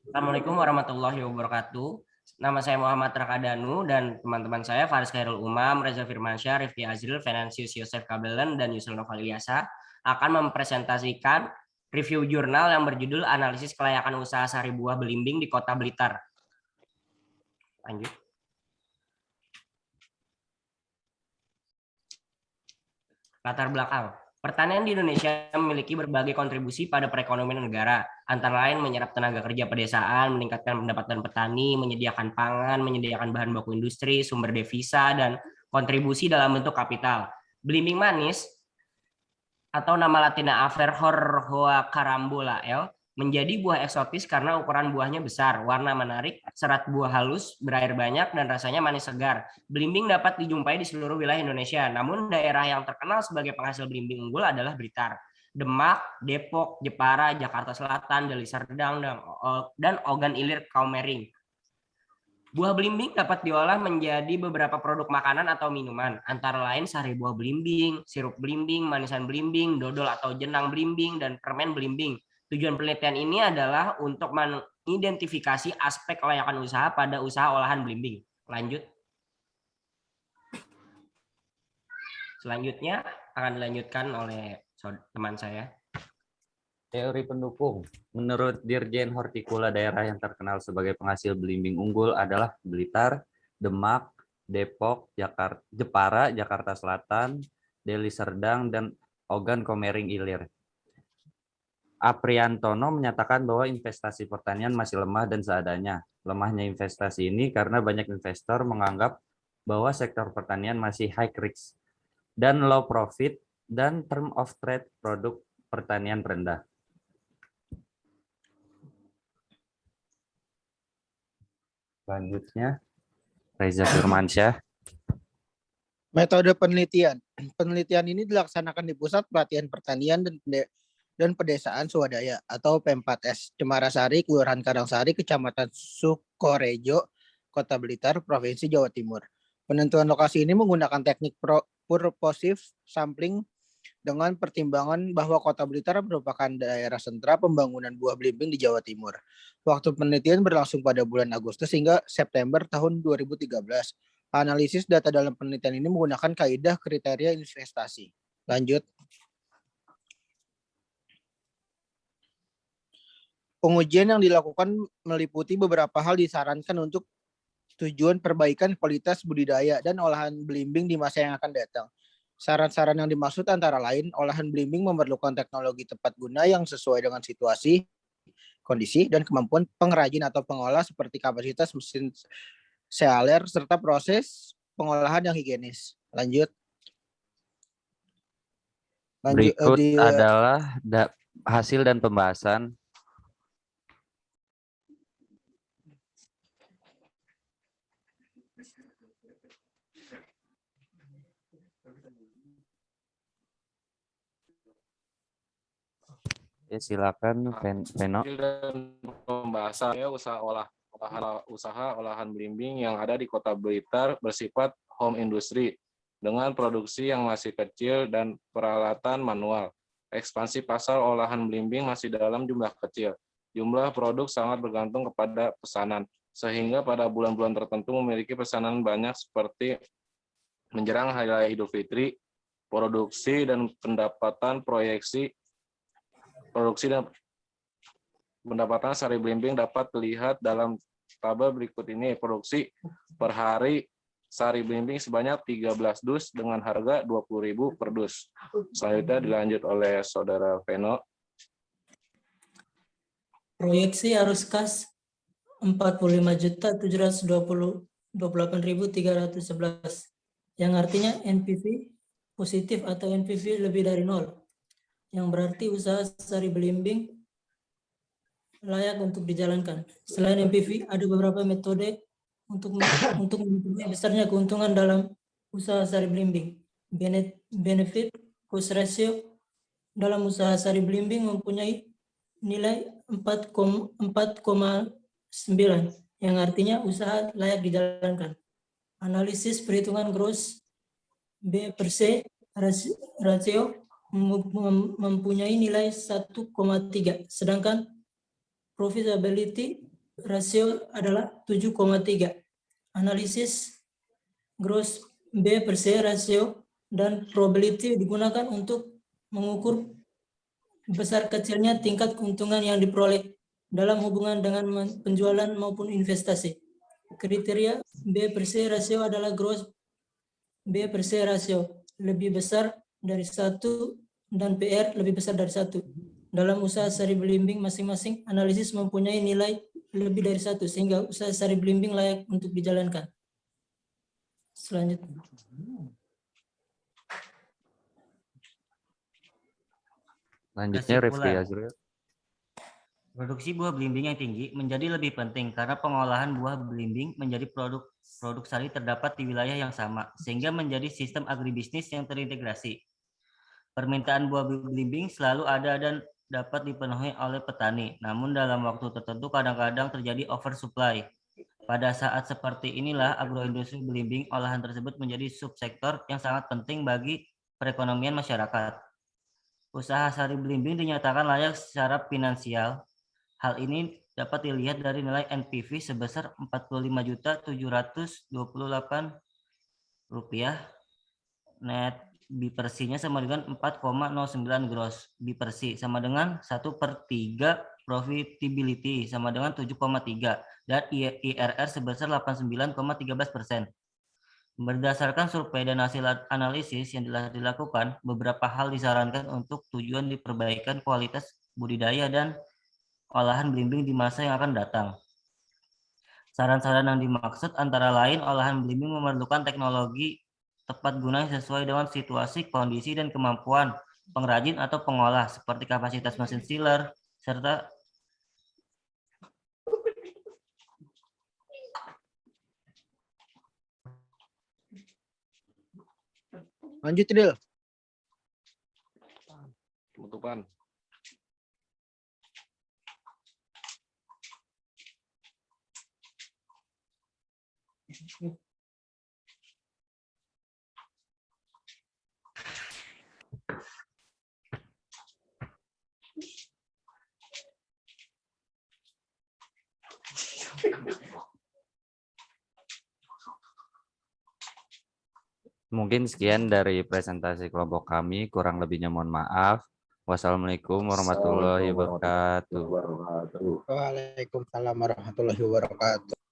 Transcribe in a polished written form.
Assalamualaikum warahmatullahi wabarakatuh. Nama saya Muhammad Rakadanu dan teman-teman saya Faris Khairul Umam, Reza Firmansyah, Rifki Azril, Venansius Yosef Kabelen, dan Yusuf Novaliasa akan mempresentasikan review jurnal yang berjudul Analisis Kelayakan Usaha Sari Buah Belimbing di Kota Blitar. Lanjut. Latar belakang. Pertanian di Indonesia memiliki berbagai kontribusi pada perekonomian negara, antara lain menyerap tenaga kerja pedesaan, meningkatkan pendapatan petani, menyediakan pangan, menyediakan bahan baku industri, sumber devisa, dan kontribusi dalam bentuk kapital. Belimbing manis atau nama latinnya Averhorrhoa carambola L menjadi buah eksotis karena ukuran buahnya besar, warna menarik, serat buah halus, berair banyak, dan rasanya manis segar. Belimbing dapat dijumpai di seluruh wilayah Indonesia, namun daerah yang terkenal sebagai penghasil belimbing unggul adalah Blitar, Demak, Depok, Jepara, Jakarta Selatan, Deli Serdang, dan Ogan Ilir Kaumering. Buah belimbing dapat diolah menjadi beberapa produk makanan atau minuman, antara lain sari buah belimbing, sirup belimbing, manisan belimbing, dodol atau jenang belimbing, dan permen belimbing. Tujuan penelitian ini adalah untuk mengidentifikasi aspek kelayakan usaha pada usaha olahan belimbing. Lanjut. Selanjutnya akan dilanjutkan oleh teman saya. Teori pendukung. Menurut Dirjen Hortikula daerah yang terkenal sebagai penghasil belimbing unggul adalah Blitar, Demak, Depok, Jepara, Jakarta Selatan, Deli Serdang, dan Ogan Komering Ilir. Apriantono menyatakan bahwa investasi pertanian masih lemah dan seadanya. Lemahnya investasi ini karena banyak investor menganggap bahwa sektor pertanian masih high risk dan low profit dan term of trade produk pertanian rendah. Selanjutnya, Reza Firmansyah. Metode penelitian. Penelitian ini dilaksanakan di Pusat Pelatihan Pertanian dan Pedesaan Swadaya atau P4S, Cemarasari, Kelurahan Karangsari, Kecamatan Sukorejo, Kota Blitar, Provinsi Jawa Timur. Penentuan lokasi ini menggunakan teknik purposive sampling dengan pertimbangan bahwa Kota Blitar merupakan daerah sentra pembangunan buah belimbing di Jawa Timur. Waktu penelitian berlangsung pada bulan Agustus hingga September tahun 2013. Analisis data dalam penelitian ini menggunakan kaidah kriteria investasi. Lanjut. Pengujian yang dilakukan meliputi beberapa hal disarankan untuk tujuan perbaikan kualitas budidaya dan olahan belimbing di masa yang akan datang. Saran-saran yang dimaksud antara lain, olahan belimbing memerlukan teknologi tepat guna yang sesuai dengan situasi, kondisi, dan kemampuan pengrajin atau pengolah seperti kapasitas mesin sealer serta proses pengolahan yang higienis. Lanjut. Berikut adalah hasil dan pembahasan. Ya, silakan Veno. Pembahasannya usaha olahan belimbing yang ada di Kota Blitar bersifat home industry dengan produksi yang masih kecil dan peralatan manual. Ekspansi pasar olahan belimbing masih dalam jumlah kecil. Jumlah produk sangat bergantung kepada pesanan, sehingga pada bulan-bulan tertentu memiliki pesanan banyak seperti menjelang Hari Raya Idul Fitri, produksi dan pendapatan sari belimbing dapat dilihat dalam tabel berikut ini. Produksi per hari sari belimbing sebanyak 13 dus dengan harga 20.000 per dus. Selanjutnya dilanjut oleh Saudara Veno. Proyeksi arus kas 45.728.311 yang artinya NPV positif atau NPV lebih dari 0, yang berarti usaha sari belimbing layak untuk dijalankan. Selain NPV, ada beberapa metode untuk menentukan besarnya keuntungan dalam usaha sari belimbing. Benefit cost ratio dalam usaha sari belimbing mempunyai nilai 4,9, yang artinya usaha layak dijalankan. Analisis perhitungan gross B per C ratio mempunyai nilai 1,3, sedangkan profitability rasio adalah 7,3. Analisis gross B per C rasio dan probability digunakan untuk mengukur besar kecilnya tingkat keuntungan yang diperoleh dalam hubungan dengan penjualan maupun investasi. Kriteria B per C rasio adalah gross B per C rasio lebih besar dari 1 dan PR lebih besar dari 1. Dalam usaha sari belimbing masing-masing analisis mempunyai nilai lebih dari 1 sehingga usaha sari belimbing layak untuk dijalankan. Selanjutnya. Selanjutnya Rifki Kesimpulan. Azril. Produksi buah belimbing yang tinggi menjadi lebih penting karena pengolahan buah belimbing menjadi produk sari terdapat di wilayah yang sama, sehingga menjadi sistem agribisnis yang terintegrasi. Permintaan buah belimbing selalu ada dan dapat dipenuhi oleh petani, namun dalam waktu tertentu kadang-kadang terjadi oversupply. Pada saat seperti inilah agroindustri belimbing olahan tersebut menjadi subsektor yang sangat penting bagi perekonomian masyarakat. Usaha sari belimbing dinyatakan layak secara finansial. Hal ini dapat dilihat dari nilai NPV sebesar Rp45.728, net B per C-nya sama dengan 4,09 gross B per C sama dengan 1/3 profitability sama dengan 7,3 dan IRR sebesar 89,13%. Berdasarkan survei dan hasil analisis yang telah dilakukan, beberapa hal disarankan untuk tujuan diperbaikan kualitas budidaya dan olahan belimbing di masa yang akan datang. Saran-saran yang dimaksud antara lain olahan belimbing memerlukan teknologi tepat guna sesuai dengan situasi, kondisi, dan kemampuan pengrajin atau pengolah seperti kapasitas mesin sealer, serta Lanjut, Dil. Penutupan. Mungkin sekian dari presentasi kelompok kami, kurang lebihnya mohon maaf. Wassalamualaikum warahmatullahi wabarakatuh. Waalaikumsalam warahmatullahi wabarakatuh.